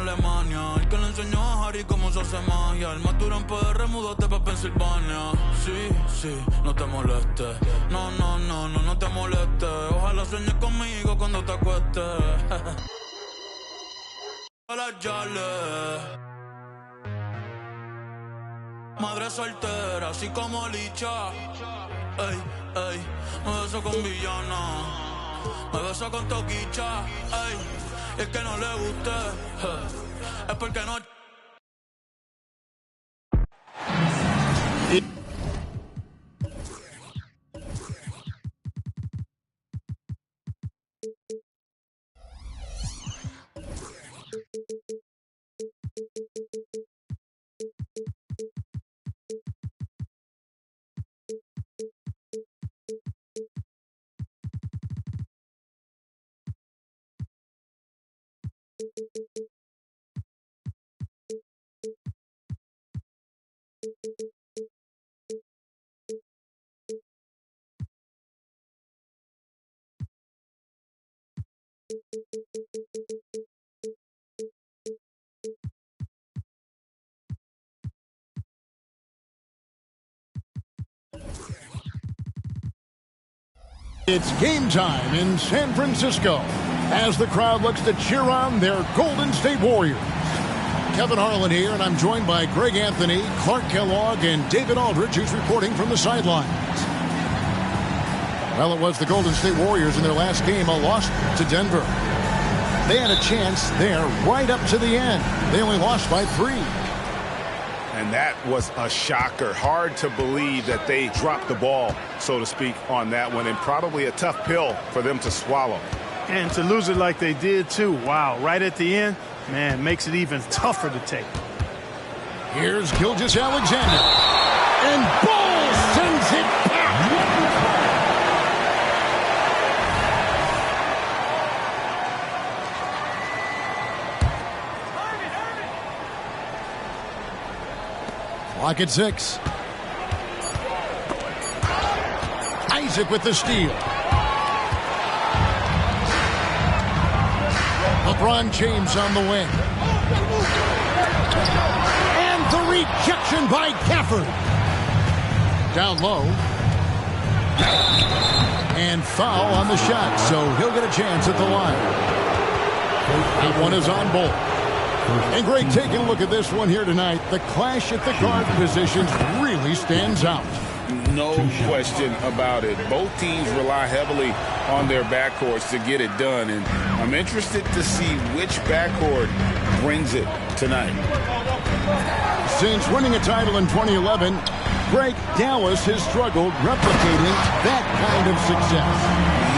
Alemania. El que le enseñó a Harry cómo se hace magia. El más duro en PR, múdate pa' Pensilvania. Sí, sí, no te molestes. No, no, no, no, no te molestes. Ojalá sueñes conmigo cuando te acuestes. Hola, Charlie. Madre soltera, así como Licha. Ey, ey, me beso con villana. Me beso con toquicha. Ey, y es que no le guste. Es porque no. It's game time in San Francisco as the crowd looks to cheer on their Golden State Warriors. Kevin Harlan here, and I'm joined by Greg Anthony, Clark Kellogg, and David Aldridge, who's reporting from the sidelines. Well, it was the Golden State Warriors in their last game, a loss to Denver. They had a chance there right up to the end. They only lost by 3. And that was a shocker. Hard to believe that they dropped the ball, so to speak, on that one, and probably a tough pill for them to swallow. And to lose it like they did, too. Wow, right at the end, man, makes it even tougher to take. Here's Gilgeous-Alexander. And Ball sends it back. Clock at 6. Isaac with the steal. LeBron James on the wing. And the rejection by Gafford. Down low. And foul on the shot, so he'll get a chance at the line. That one is on Bolt. And Greg, taking a look at this one here tonight, the clash at the guard positions really stands out. No question about it. Both teams rely heavily on their backcourts to get it done, and I'm interested to see which backcourt brings it tonight. Since winning a title in 2011, Greg, Dallas has struggled replicating that kind of success.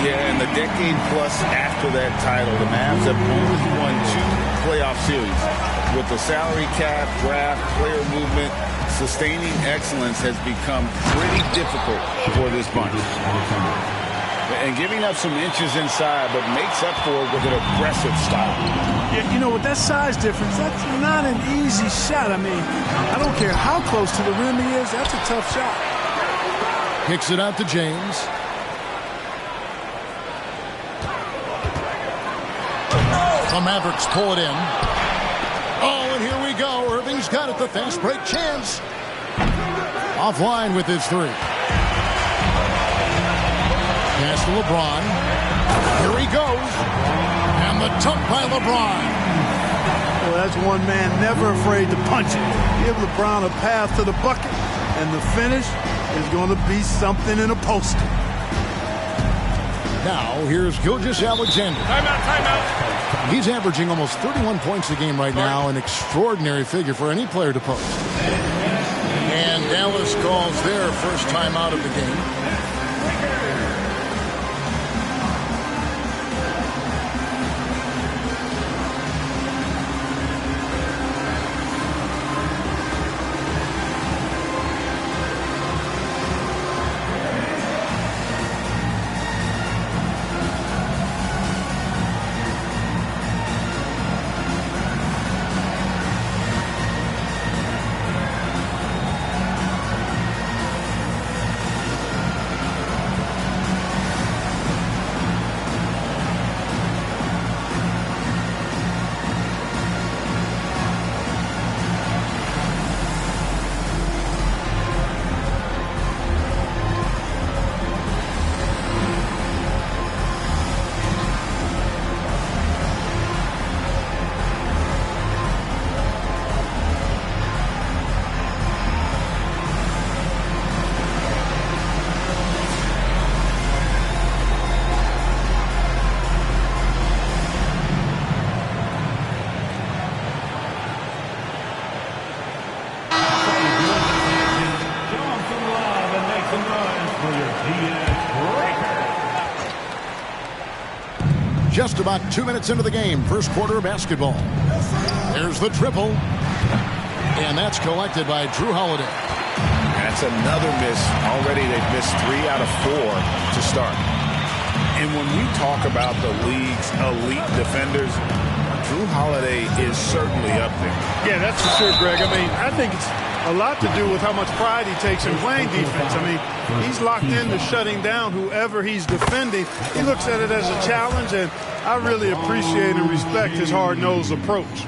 Yeah, and the decade plus after that title, the Mavs have only won 2 playoff series. With the salary cap, draft, player movement, sustaining excellence has become pretty difficult for this bunch. And giving up some inches inside, but makes up for it with an aggressive style. Yeah, you know, with that size difference, that's not an easy shot. I mean, I don't care how close to the rim he is, that's a tough shot. Kicks it out to James. The Mavericks pull it in. Oh, and here we go. Irving's got it. The fast break chance. Offline with his 3. Pass to LeBron. Here he goes. And the dunk by LeBron. Well, that's one man never afraid to punch it. Give LeBron a path to the bucket, and the finish is going to be something in a poster. Now, here's Gilgeous-Alexander. Timeout, timeout. He's averaging almost 31 points a game right now, an extraordinary figure for any player to post. And Dallas calls their first time out of the game. Just about 2 minutes into the game, first quarter of basketball. There's the triple. And that's collected by Drew Holiday. That's another miss. Already they've missed 3 out of 4 to start. And when we talk about the league's elite defenders, Drew Holiday is certainly up there. Yeah, that's for sure, Greg. I mean, I think it's a lot to do with how much pride he takes in playing defense. I mean, he's locked into shutting down whoever he's defending. He looks at it as a challenge, and I really appreciate and respect his hard-nosed approach.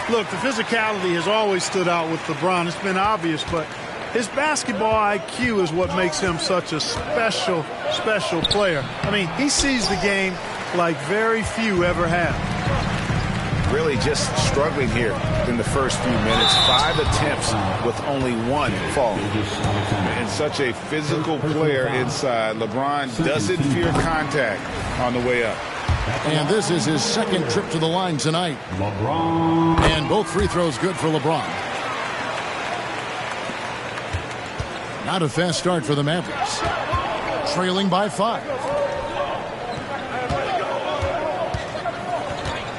Look, the physicality has always stood out with LeBron. It's been obvious, but his basketball IQ is what makes him such a special player. I mean, he sees the game like very few ever have. Really just struggling here in the first few minutes. 5 attempts with only 1 fall. And such a physical player inside. LeBron doesn't fear contact on the way up. And this is his second trip to the line tonight. LeBron. And both free throws good for LeBron. Not a fast start for the Mavericks. Trailing by 5.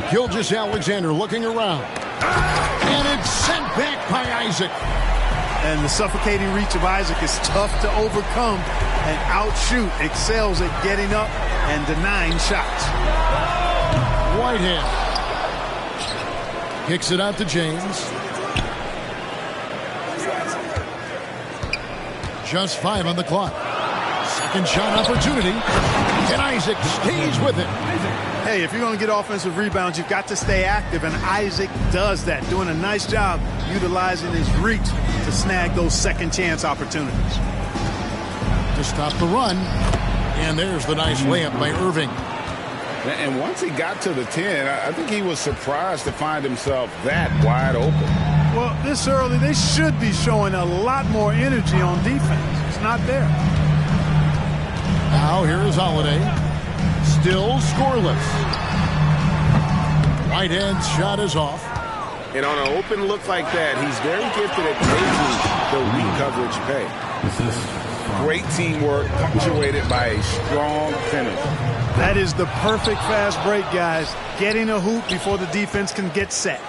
Gilgeous-Alexander looking around. And it's sent back by Isaac. And the suffocating reach of Isaac is tough to overcome, and outshoot excels at getting up and denying shots. Whitehead kicks it out to James. Just 5 on the clock. Second shot opportunity. And Isaac stays with it. Hey, if you're going to get offensive rebounds, you've got to stay active, and Isaac does that, doing a nice job utilizing his reach to snag those second chance opportunities. To stop the run, and there's the nice layup by Irving. And once he got to the 10, I think he was surprised to find himself that wide open. Well, this early, they should be showing a lot more energy on defense. It's not there. Now here is Holiday. Still scoreless. Whitehead's shot is off. And on an open look like that, he's very gifted at taking the weak coverage pay. Great teamwork, punctuated by a strong finish. That is the perfect fast break, guys. Getting a hoop before the defense can get set.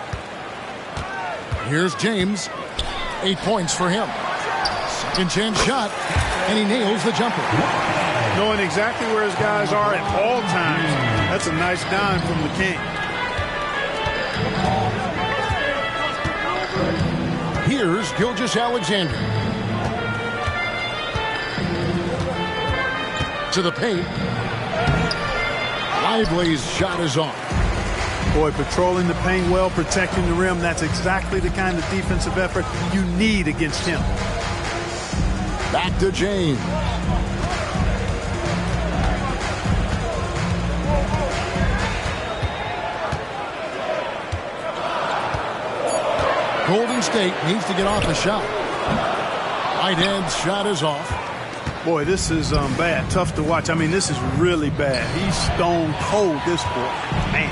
Here's James. 8 points for him. Second chance shot, and he nails the jumper. Knowing exactly where his guys are at all times, that's a nice dime from the King. Here's Gilgeous-Alexander. To the paint. Lively's shot is off. Boy, patrolling the paint well, protecting the rim, that's exactly the kind of defensive effort you need against him. Back to James. Golden State needs to get off the shot. Whitehead's shot is off. Boy, this is bad. Tough to watch. I mean, this is really bad. He's stone cold, this boy. Man.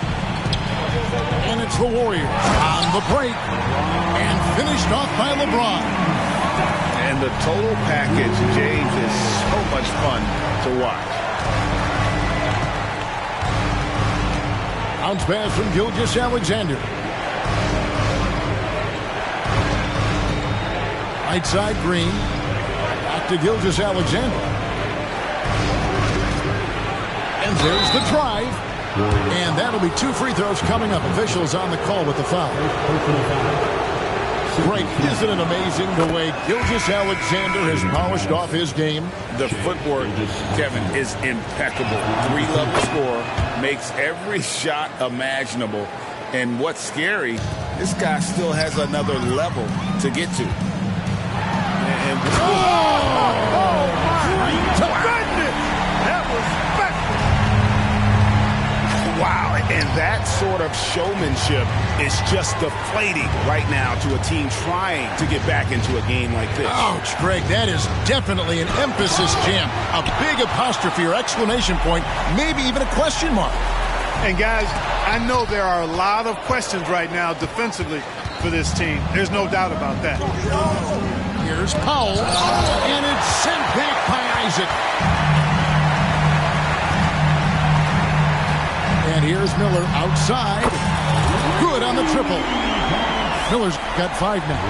And it's the Warriors on the break. And finished off by LeBron. And the total package, James, is so much fun to watch. Bounce pass from Gilgeous-Alexander. Right side, Green. Back to Gilgeous-Alexander. And there's the drive. And that'll be 2 free throws coming up. Officials on the call with the foul. Great. Isn't it amazing the way Gilgeous-Alexander has polished off his game? The footwork, Kevin, is impeccable. 3-level scorer, makes every shot imaginable. And what's scary, this guy still has another level to get to. And That was wow, and that sort of showmanship is just deflating right now to a team trying to get back into a game like this. Ouch, Greg, that is definitely an emphasis jam. A big apostrophe or exclamation point, maybe even a question mark. And guys, I know there are a lot of questions right now defensively for this team. There's no doubt about that. Here's Powell, and it's sent back by Isaac. here's Miller outside. Good on the triple. Miller's got 5 now.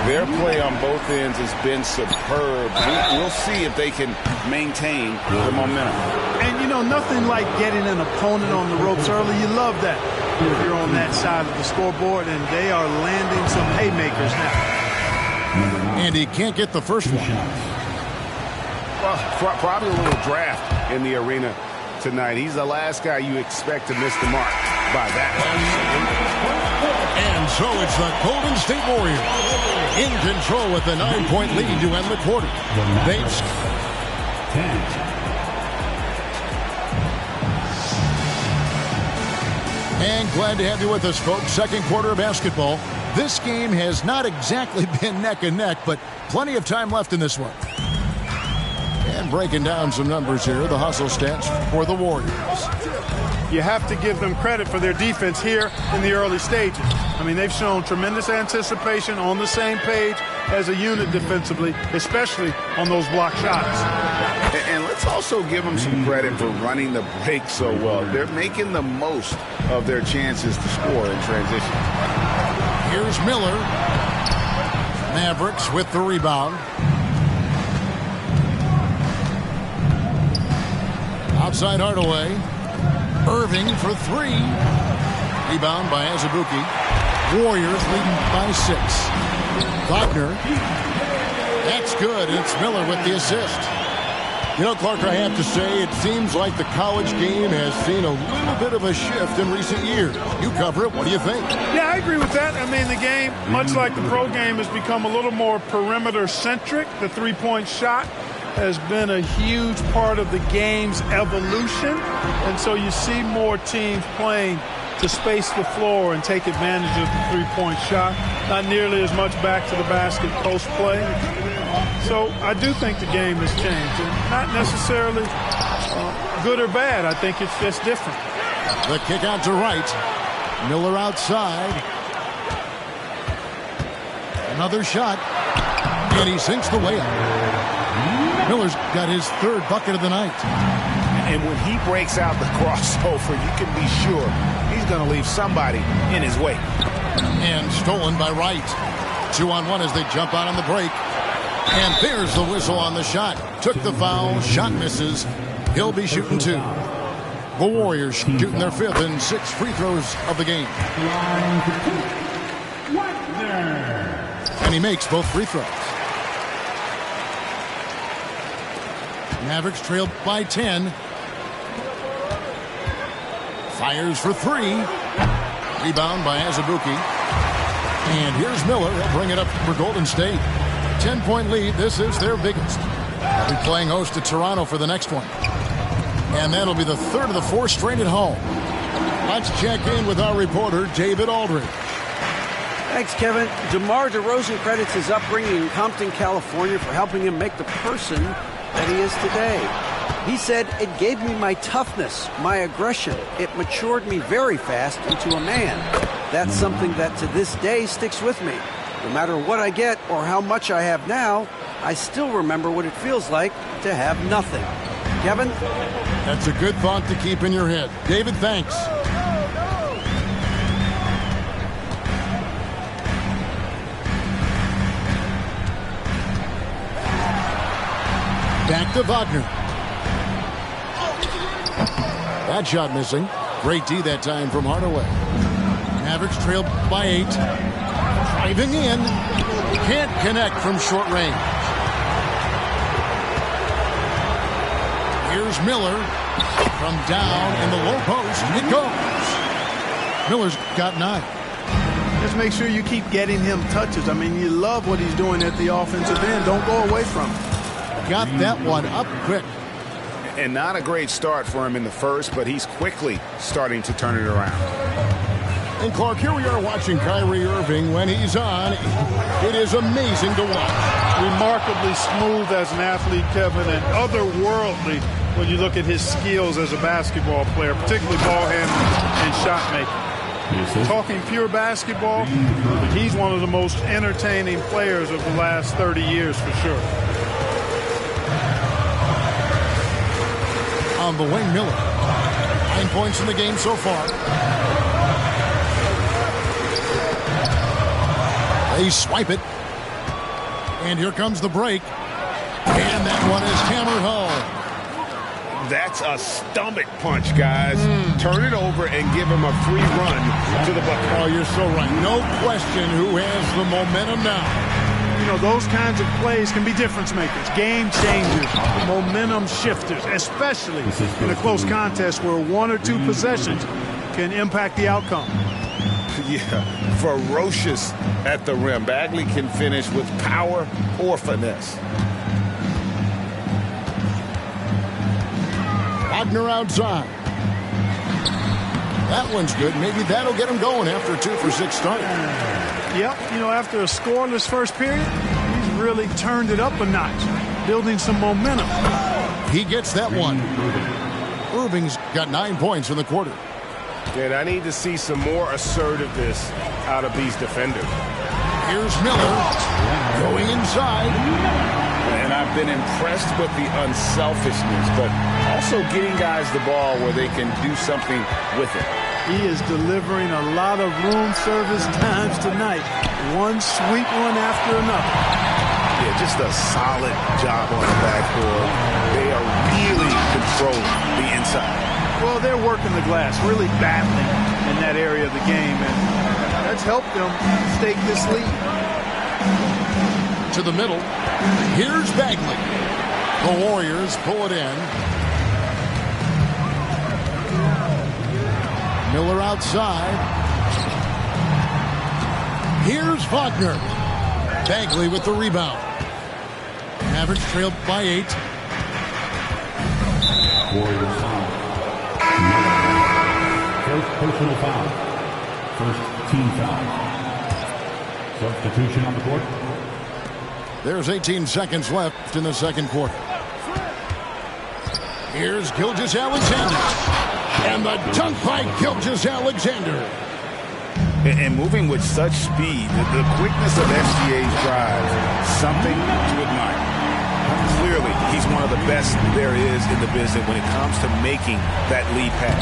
Their play on both ends has been superb. We'll see if they can maintain the momentum. And, you know, nothing like getting an opponent on the ropes early. You love that if you're on that side of the scoreboard, and they are landing some haymakers now. And he can't get the first one. Well, probably a little draft in the arena tonight. He's the last guy you expect to miss the mark by that much. And so it's the Golden State Warriors in control with a 9-point lead to end the quarter. And glad to have you with us, folks. Second quarter of basketball. This game has not exactly been neck and neck, but plenty of time left in this one. And breaking down some numbers here, the hustle stats for the Warriors. You have to give them credit for their defense here in the early stages. I mean, they've shown tremendous anticipation, on the same page as a unit defensively, especially on those block shots. And let's also give them some credit for running the break so well. They're making the most of their chances to score in transition. Here's Miller. Mavericks with the rebound. Outside Hardaway. Irving for 3. Rebound by Azubuike. Warriors leading by 6. Wagner. That's good. It's Miller with the assist. You know, Clark, I have to say, it seems like the college game has seen a little bit of a shift in recent years. You cover it. What do you think? Yeah, I agree with that. I mean, the game, much like the pro game, has become a little more perimeter-centric. The three-point shot has been a huge part of the game's evolution. And so you see more teams playing to space the floor and take advantage of the three-point shot. Not nearly as much back to the basket post play. So I do think the game has changed. And not necessarily good or bad. I think it's just different. The kick out to right. Miller outside. Another shot. And he sinks the layup. Miller's got his 3rd bucket of the night. And when he breaks out the crossover, you can be sure he's going to leave somebody in his way. And stolen by Wright. 2-on-1 as they jump out on the break. And there's the whistle on the shot. Took the foul. Shot misses. He'll be shooting 2. The Warriors shooting their 5th and 6th free throws of the game. And he makes both free throws. Mavericks trailed by 10. Fires for 3. Rebound by Azubuike. And here's Miller. He'll bring it up for Golden State. 10-point lead. This is their biggest. They'll be playing host to Toronto for the next one. And that'll be the 3rd of the 4 straight at home. Let's check in with our reporter, David Aldridge. Thanks, Kevin. DeMar DeRozan credits his upbringing in Compton, California for helping him make the person that he is today. He said, "It gave me my toughness, my aggression. It matured me very fast into a man. That's something that to this day sticks with me. No matter what I get or how much I have now, I still remember what it feels like to have nothing." Kevin? That's a good thought to keep in your head. David, thanks. Back to Wagner. That shot missing. Great D that time from Hardaway. Mavericks trailed by 8. Driving in. Can't connect from short range. Here's Miller. From down in the low post. It goes. Miller's got 9. Just make sure you keep getting him touches. I mean, you love what he's doing at the offensive end. Don't go away from him. Got that one up quick. And not a great start for him in the first, but he's quickly starting to turn it around. And Clark, here we are watching Kyrie Irving. When he's on, it is amazing to watch. Remarkably smooth as an athlete, Kevin, and otherworldly when you look at his skills as a basketball player, particularly ball handling and shot making. Talking pure basketball, he's one of the most entertaining players of the last 30 years for sure. On the wing, Miller. points in the game so far. They swipe it. And here comes the break. And that one is hammered home. That's a stomach punch, guys. Turn it over and give him a free run to the bucket. Oh, you're so right. No question who has the momentum now. You know, those kinds of plays can be difference makers, game changers, momentum shifters, especially in a close contest where 1 or 2 possessions can impact the outcome. Yeah, ferocious at the rim. Bagley can finish with power or finesse. Wagner outside. That one's good. Maybe that'll get him going after a 2-for-6 start. Yep, you know, after a scoreless first period, he's really turned it up a notch, building some momentum. He gets that one. Irving's got 9 points in the quarter. And I need to see some more assertiveness out of these defenders. Here's Miller going inside. And I've been impressed with the unselfishness, but also getting guys the ball where they can do something with it. He is delivering a lot of room service times tonight. One sweet one after another. Yeah, just a solid job on the backboard. They are really controlling the inside. Well, they're working the glass, really battling in that area of the game, and that's helped them stake this lead. To the middle. Here's Bagley. The Warriors pull it in. Miller outside. Here's Wagner. Bagley with the rebound. Mavericks trailed by 8. Warriors foul. First personal foul. First team foul. Substitution on the court. There's 18 seconds left in the second quarter. Here's Gilgeous-Alexander. And the dunk by Gilgeous-Alexander. And moving with such speed, the quickness of SGA's drives, something to admire. Clearly, he's one of the best there is in the business when it comes to making that lead pass.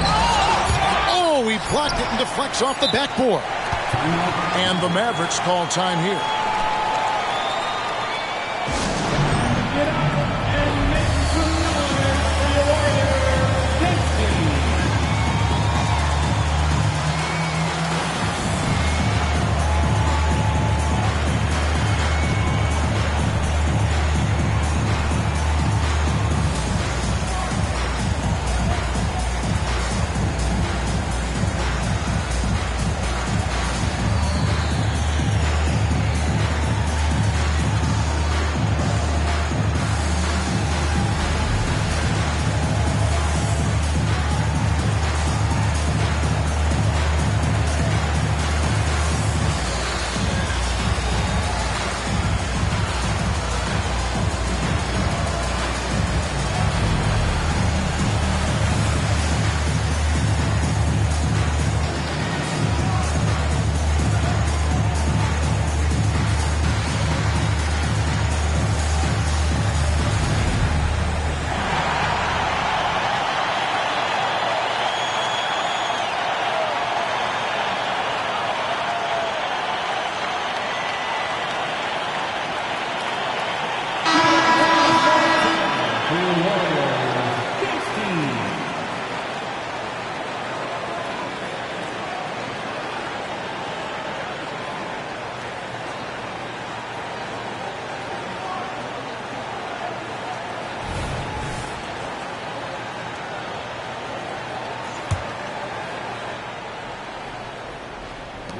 Oh, he blocked it and deflects off the backboard. And the Mavericks call time here.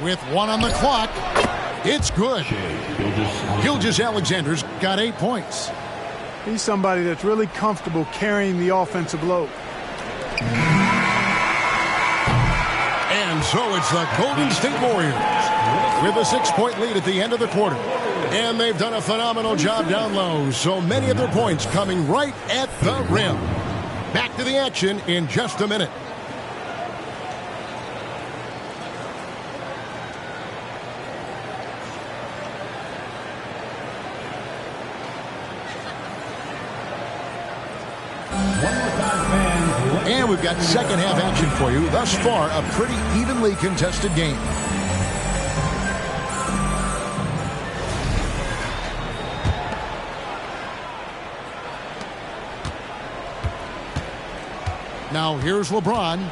With 1 on the clock, it's good. Gilgeous-Alexander's got 8 points. He's somebody that's really comfortable carrying the offensive load. And so it's the Golden State Warriors with a 6-point lead at the end of the quarter. And they've done a phenomenal job down low, so many of their points coming right at the rim. Back to the action in just a minute. And we've got second half action for you. Thus far, a pretty evenly contested game. Now here's LeBron.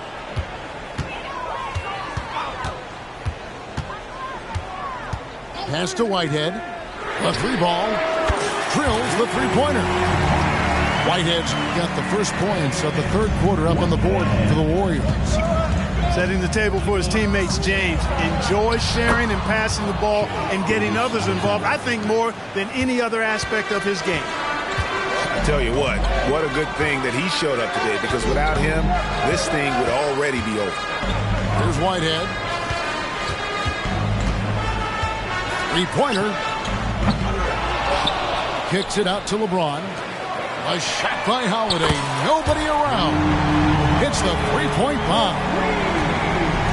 Pass to Whitehead. A three ball. Drills the three-pointer. Whitehead's got the first points of the third quarter up on the board for the Warriors. Setting the table for his teammates, James. Enjoys sharing and passing the ball and getting others involved, I think, more than any other aspect of his game. I tell you what a good thing that he showed up today, because without him, this thing would already be over. Here's Whitehead. Three-pointer. Kicks it out to LeBron. A shot by Holiday. Nobody around. Hits the three-point bomb.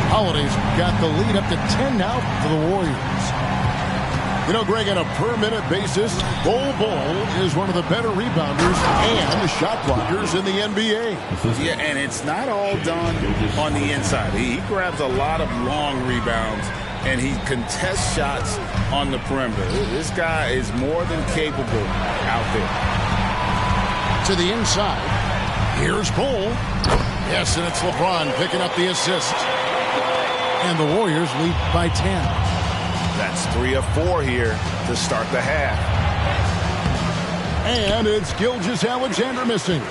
Holiday's got the lead up to 10 now for the Warriors. You know, Greg, on a per-minute basis, Bol is one of the better rebounders and shot blockers in the NBA. Yeah, and it's not all done on the inside. He grabs a lot of long rebounds, and he contests shots on the perimeter. This guy is more than capable out there. To the inside. Here's Bol. Yes, and it's LeBron picking up the assist. And the Warriors lead by 10. That's 3 of 4 here to start the half. And it's Gilgeous-Alexander missing.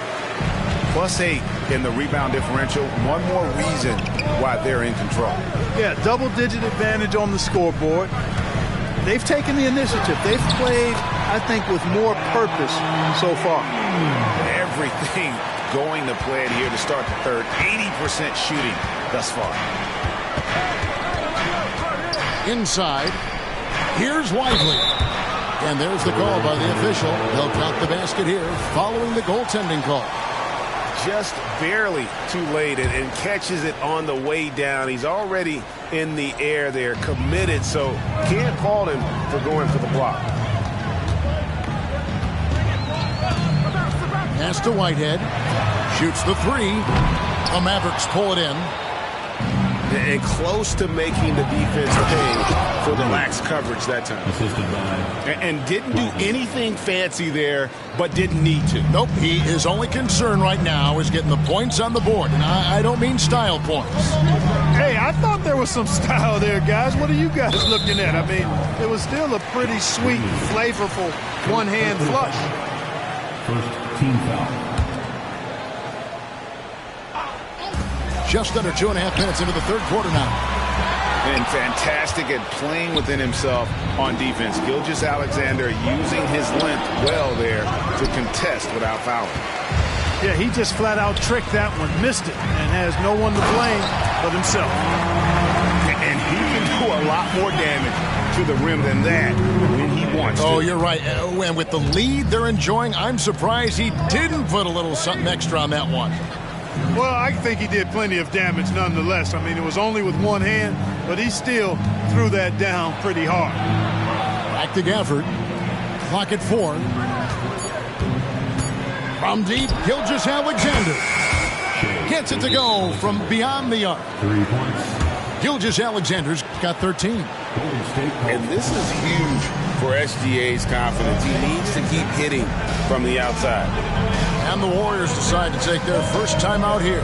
+8 in the rebound differential. One more reason why they're in control. Yeah, double-digit advantage on the scoreboard. They've taken the initiative. They've played, I think, with more purpose so far. Everything going to plan here to start the third. 80% shooting thus far. Inside. Here's Whiteley. And there's the call by the official. They'll count the basket here following the goaltending call. Just barely too late and catches it on the way down. He's already in the air there, committed, so can't fault him for going for the block. Pass to Whitehead. Shoots the three. The Mavericks pull it in. And close to making the defense pay for the lax coverage that time. And didn't do anything fancy there, but didn't need to. Nope, his only concern right now is getting the points on the board. And I don't mean style points. Hey, I thought there was some style there, guys. What are you guys looking at? I mean, it was still a pretty sweet, flavorful one-hand flush. First team foul. Just under 2.5 minutes into the third quarter now. And fantastic at playing within himself on defense. Gilgeous-Alexander using his length well there to contest without fouling. Yeah, he just flat out tricked that one, missed it, and has no one to blame but himself. And he can do a lot more damage to the rim than that when he wants to. Oh, you're right. And with the lead they're enjoying, I'm surprised he didn't put a little something extra on that one. Well, I think he did plenty of damage nonetheless. I mean, it was only with one hand, but he still threw that down pretty hard. Back to Gafford. Clock at 4. From deep, Gilgeous-Alexander. Gets it to go from beyond the arc. 3 points. Gilgeous-Alexander's got 13. And this is huge for SGA's confidence. He needs to keep hitting from the outside. And the Warriors decide to take their first time out here.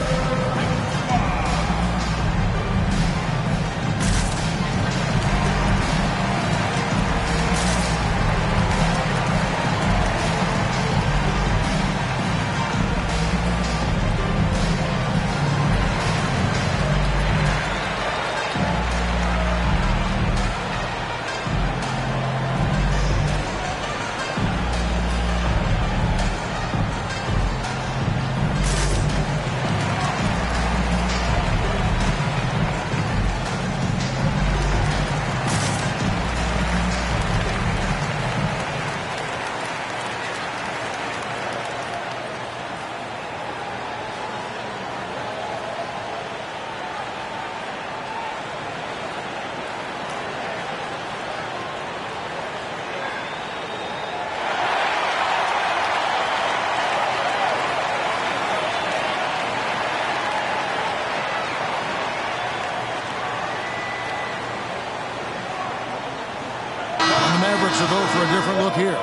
the Mavericks will go for a different look here.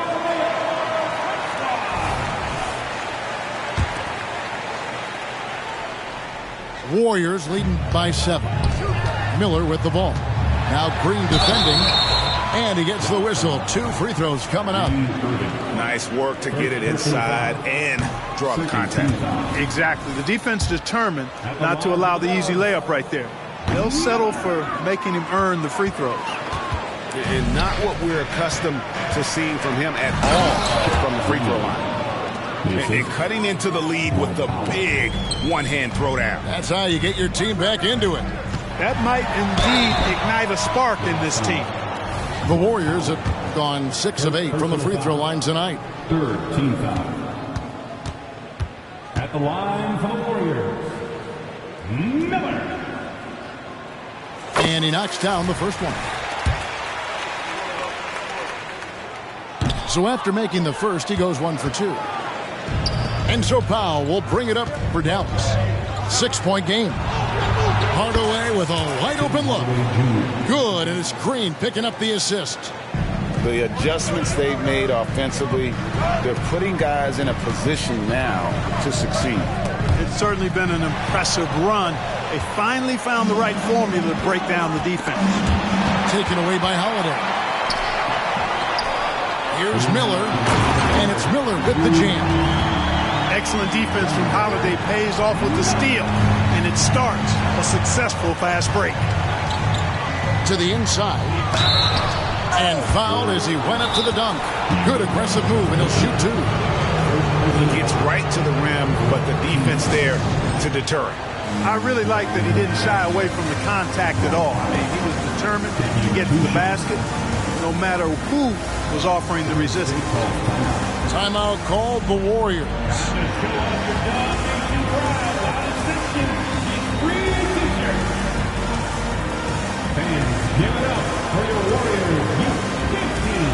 Warriors leading by 7. Miller with the ball. Now Green defending. And he gets the whistle. 2 free throws coming up. Nice work to get it inside and draw the contact. Exactly. The defense determined not to allow the easy layup right there. They'll settle for making him earn the free throws. And not what we're accustomed to seeing from him at all from the free throw line. And cutting into the lead with the big one-hand throwdown. That's how you get your team back into it. That might indeed ignite a spark in this team. The Warriors have gone 6 of 8 from the free throw line tonight. Third team foul. At the line for the Warriors, Miller. And he knocks down the first one. So after making the first, he goes 1 for 2. And so Powell will bring it up for Dallas. 6-point game. Hardaway with a wide open look. Good, and it's Green picking up the assist. The adjustments they've made offensively, they're putting guys in a position now to succeed. It's certainly been an impressive run. They finally found the right formula to break down the defense. Taken away by Holiday. Here's Miller, and it's Miller with the jam. Excellent defense from Holiday pays off with the steal, and it starts a successful fast break. To the inside. And fouled as he went up to the dunk. Good aggressive move, and he'll shoot 2. He gets right to the rim, but the defense there to deter him. I really like that he didn't shy away from the contact at all. I mean, he was determined to get to the basket, no matter who was offering the resistance. Timeout called the Warriors. Fans, give it up for your Warriors Youth team.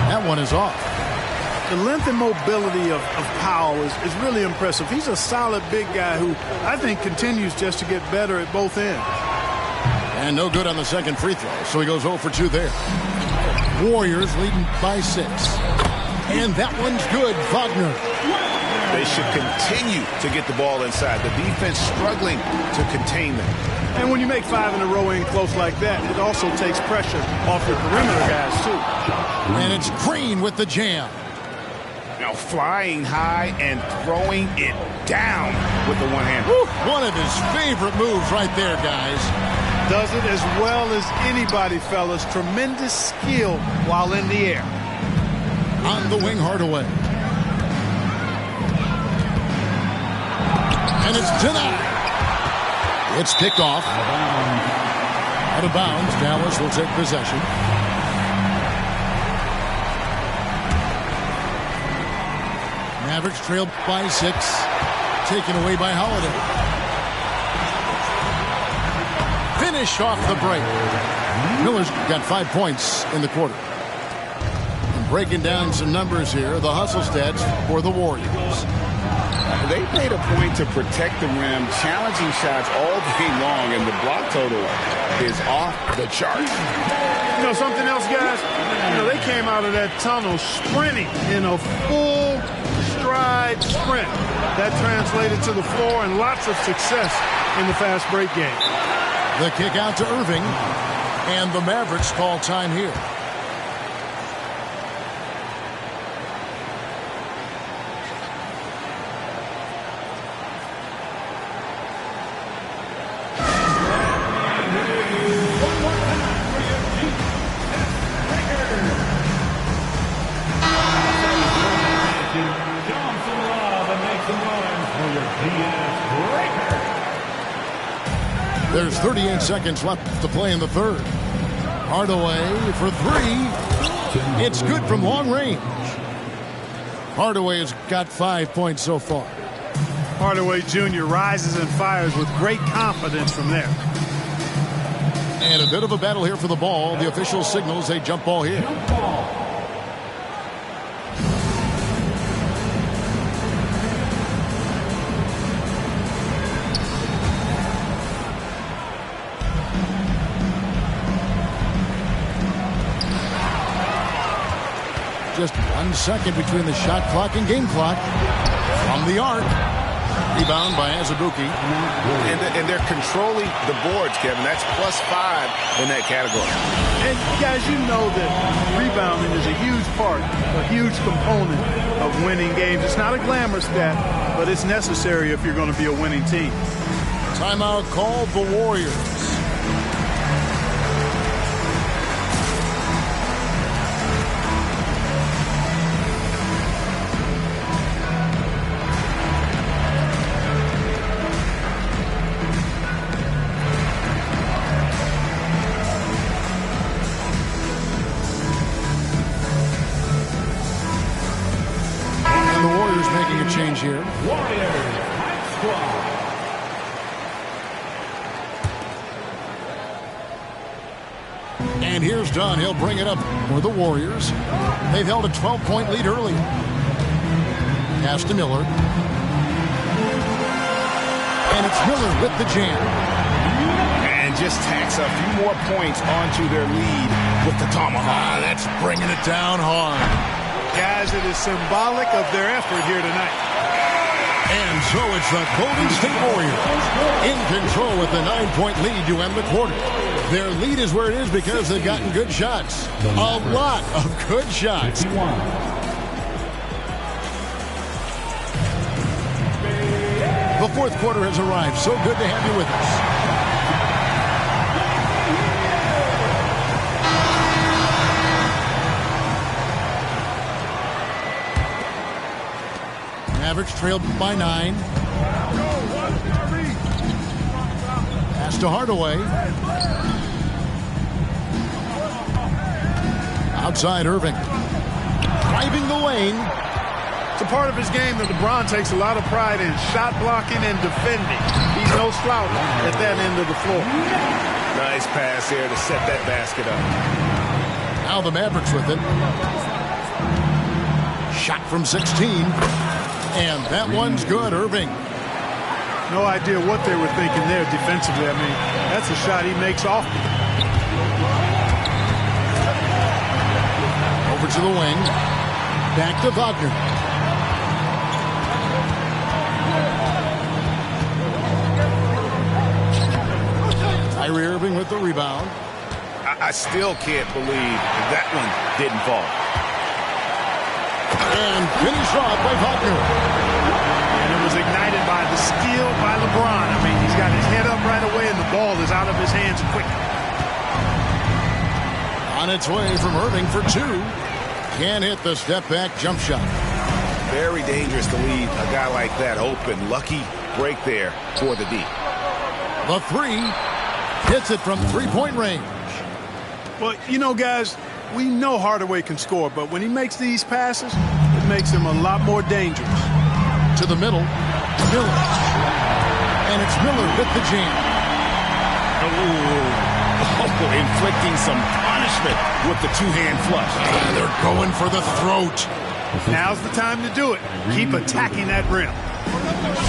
That one is off. The length and mobility of Powell is really impressive. He's a solid big guy who I think continues just to get better at both ends. And no good on the second free throw, so he goes 0 for 2 there. Warriors leading by 6. And that one's good. Wagner. They should continue to get the ball inside. The defense struggling to contain them. And when you make 5 in a row in close like that, it also takes pressure off your perimeter guys, too. And it's Green with the jam. Now flying high and throwing it down with the one hand. One of his favorite moves right there, guys. Does it as well as anybody, fellas. Tremendous skill while in the air. On the wing, Hardaway. And it's denied. It's kicked off. Out of bounds. Dallas will take possession. Mavericks trailed by 6. Taken away by Holiday. Finish off the break. Miller's got 5 points in the quarter. And breaking down some numbers here, the hustle stats for the Warriors. They made a point to protect the rim, challenging shots all day long, and the block total is off the charts. You know something else, guys? They came out of that tunnel sprinting in a full stride sprint. That translated to the floor and lots of success in the fast break game. The kick out to Irving, and the Mavericks call time here. There's 38 seconds left to play in the third. Hardaway for three. It's good from long range. Hardaway has got 5 points so far. Hardaway Jr. rises and fires with great confidence from there. And a bit of a battle here for the ball. The official signals a jump ball here. Just 1 second between the shot clock and game clock. From the arc. Rebound by Azubuike. And they're controlling the boards, Kevin. That's +5 in that category. And guys, you know that rebounding is a huge part, a huge component of winning games. It's not a glamour stat, but it's necessary if you're going to be a winning team. Timeout called the Warriors. Change here. Warriors high squad. And here's Dunn. He'll bring it up for the Warriors. They've held a 12-point lead early. Pass to Miller. And it's Miller with the jam. And just tacks a few more points onto their lead with the tomahawk. That's bringing it down hard. Guys, it is symbolic of their effort here tonight. And so it's the Golden State Warriors in control with a 9-point lead to end the quarter. Their lead is where it is because they've gotten good shots. A lot of good shots. The fourth quarter has arrived. So good to have you with us. Mavericks trailed by 9. Pass to Hardaway. Outside Irving. Driving the lane. It's a part of his game that LeBron takes a lot of pride in. Shot blocking and defending. He's no slouch at that end of the floor. Nice pass here to set that basket up. Now the Mavericks with it. Shot from 16. And that one's good, Irving. No idea what they were thinking there defensively. I mean, that's a shot he makes often. Over to the wing. Back to Wagner. Kyrie Irving with the rebound. I still can't believe that one didn't fall. And finished off by Wagner. And it was ignited by the skill by LeBron. I mean, he's got his head up right away, and the ball is out of his hands quick. On its way from Irving for 2. Can't hit the step-back jump shot. Very dangerous to leave a guy like that open. Lucky break there for the D. The 3. Hits it from 3-point range. Well, you know, guys, we know Hardaway can score, but when he makes these passes, it makes him a lot more dangerous. To the middle. Miller. And it's Miller with the jam. Inflicting some punishment with the two-hand flush. And they're going for the throat. Now's the time to do it. Keep attacking that rim.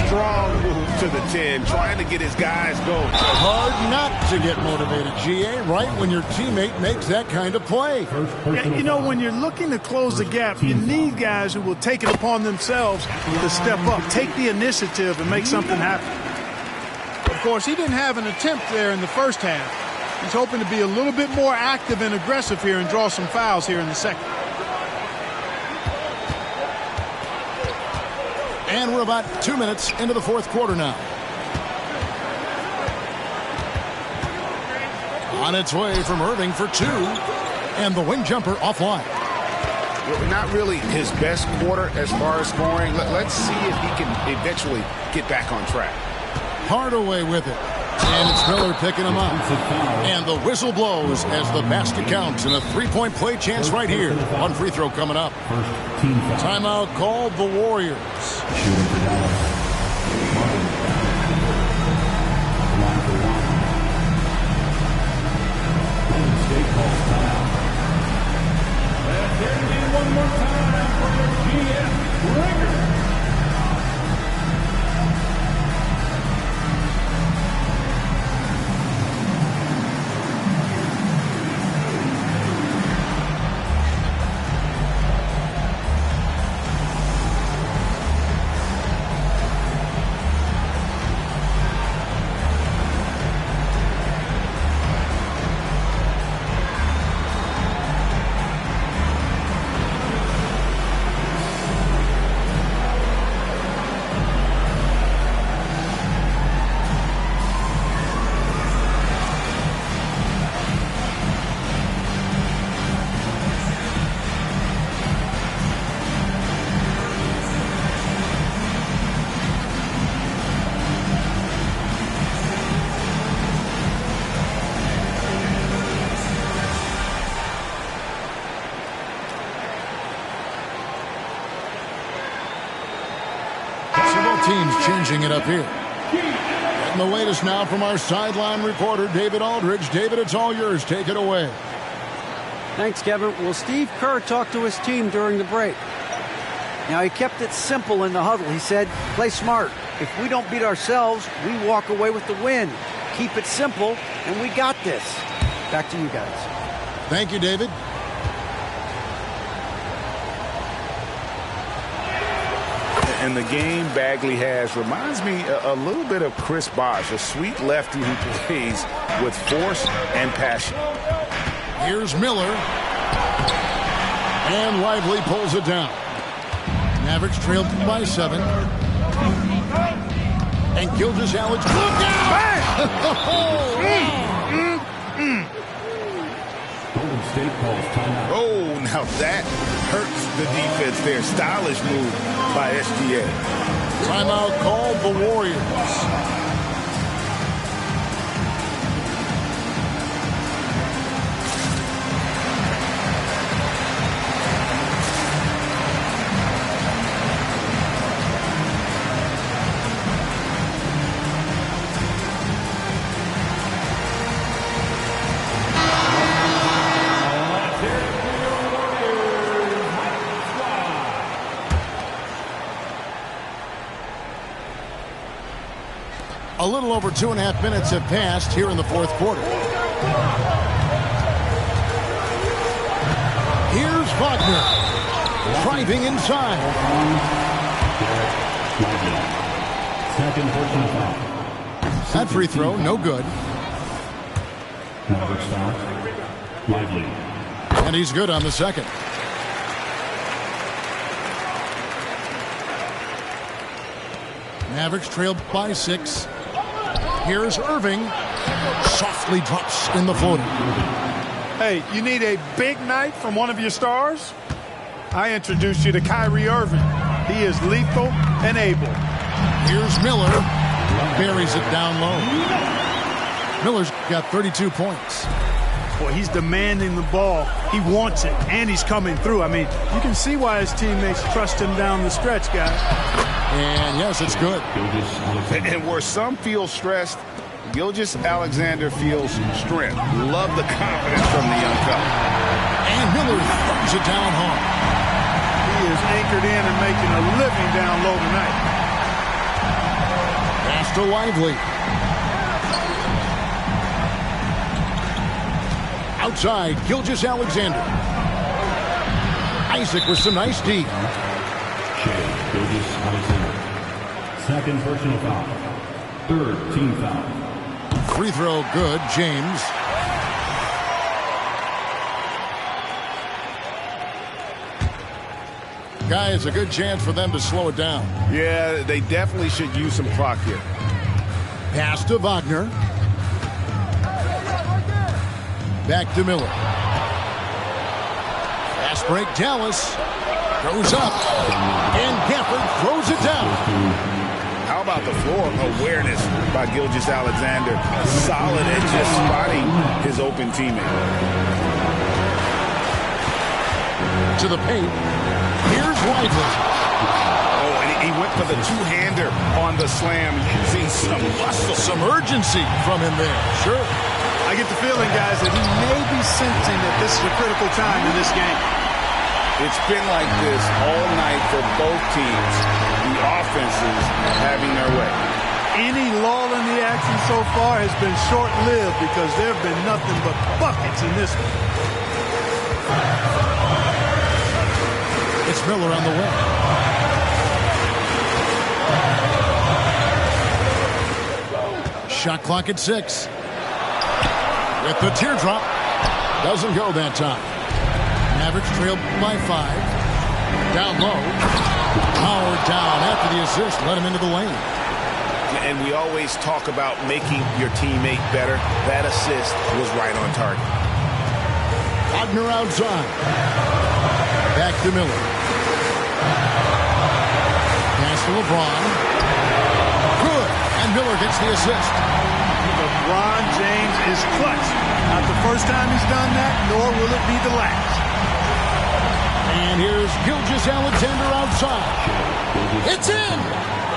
Strong move to the 10, trying to get his guys going. Hard not to get motivated, GA, right when your teammate makes that kind of play. Yeah, you know, when you're looking to close the gap, you need guys who will take it upon themselves to step up, take the initiative, and make something happen. Of course, he didn't have an attempt there in the first half. He's hoping to be a little bit more active and aggressive here and draw some fouls here in the second. And we're about 2 minutes into the fourth quarter now. On its way from Irving for 2. And the wing jumper offline. Not really his best quarter as far as scoring. Let's see if he can eventually get back on track. Hardaway with it. And it's Miller picking him up. And the whistle blows as the basket counts and a three-point play chance right here. One free throw coming up. Timeout called the Warriors. One more time for the GS Breaker. Teams changing it up here. And the latest now from our sideline reporter, David Aldridge. David, it's all yours. Take it away. Thanks, Kevin. Well, Steve Kerr talked to his team during the break. Now, he kept it simple in the huddle. He said, play smart. If we don't beat ourselves, we walk away with the win. Keep it simple, and we got this. Back to you guys. Thank you, David. And the game Bagley has reminds me a little bit of Chris Bosh, a sweet lefty who plays with force and passion. Here's Miller. And Lively pulls it down. Mavericks trailed by 7. And Gilgeous-Alexander. Look out! Golden State calls timeout. Oh, now that hurts the defense there. Stylish move by SGA. Timeout called the Warriors. A little over 2.5 minutes have passed here in the fourth quarter. Here's Wagner. Driving inside. Second personal foul. That free throw, no good. Mavericks foul. Lively. And he's good on the second. Mavericks trailed by 6. Here's Irving. Softly drops in the floater. Hey, you need a big night from one of your stars? I introduced you to Kyrie Irving. He is lethal and able. Here's Miller. Buries it down low. Miller's got 32 points. Boy, he's demanding the ball. He wants it, and he's coming through. I mean, you can see why his teammates trust him down the stretch, guys. And yes, it's good. And where some feel stressed, Gilgeous-Alexander feels strength. Love the confidence from the young fella. And Miller throws it down hard. He is anchored in and making a living down low tonight. Pass to Lively. Outside, Gilgeous-Alexander. Isaac with some nice D. Gilgeous-Alexander. Second personal foul. Third team foul. Free throw good, James. Guys, a good chance for them to slow it down. Yeah, they definitely should use some clock here. Pass to Wagner. Back to Miller. Fast break, Dallas. Goes up. And Gafford throws it down. How about the floor awareness by Gilgeous-Alexander? Solid at just spotting his open teammate. To the paint. Here's Lively. Oh, and he went for the two-hander on the slam, using some muscle. Some urgency from him there. Sure. I get the feeling, guys, that he may be sensing that this is a critical time in this game. It's been like this all night for both teams. The offenses having their way. Any lull in the action so far has been short-lived because there have been nothing but buckets in this one. It's Miller on the way. Shot clock at 6. With the teardrop. Doesn't go that time. Mavericks trailed by 5. Down low. Howard down after the assist. Let him into the lane. And we always talk about making your teammate better. That assist was right on target. Wagner outside. Back to Miller. Pass to LeBron. Good. And Miller gets the assist. LeBron James is clutch. Not the first time he's done that, nor will it be the last. And here's Gilgeous-Alexander outside. It's in!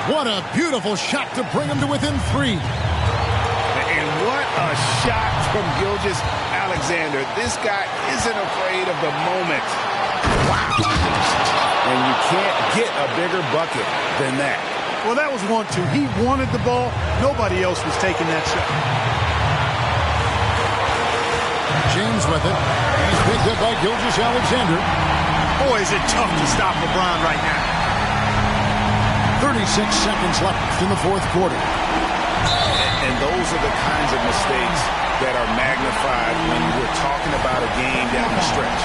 What a beautiful shot to bring him to within 3. And what a shot from Gilgeous-Alexander. This guy isn't afraid of the moment. Wow. And you can't get a bigger bucket than that. Well, that was 1-2. He wanted the ball. Nobody else was taking that shot. James with it. He's picked up by Gilgeous-Alexander. Boy, is it tough to stop LeBron right now. 36 seconds left in the fourth quarter. And those are the kinds of mistakes that are magnified when we're talking about a game down the stretch.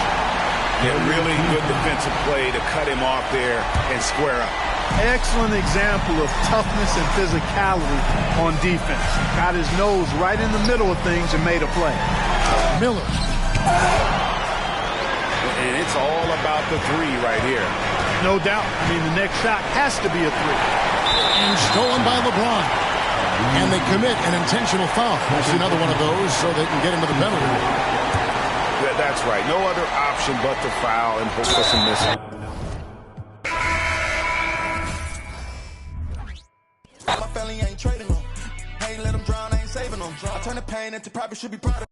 Yeah, really good defensive play to cut him off there and square up. Excellent example of toughness and physicality on defense. Got his nose right in the middle of things and made a play. Miller. And it's all about the 3 right here. No doubt. I mean, the next shot has to be a 3. And stolen by LeBron. And they commit an intentional foul. That's another one of those so they can get into the penalty. That's right. No other option but to foul and hope for some missing. My family ain't trading them. Hey, let them drown, I ain't saving them. I turn the pain into profit, should be proud of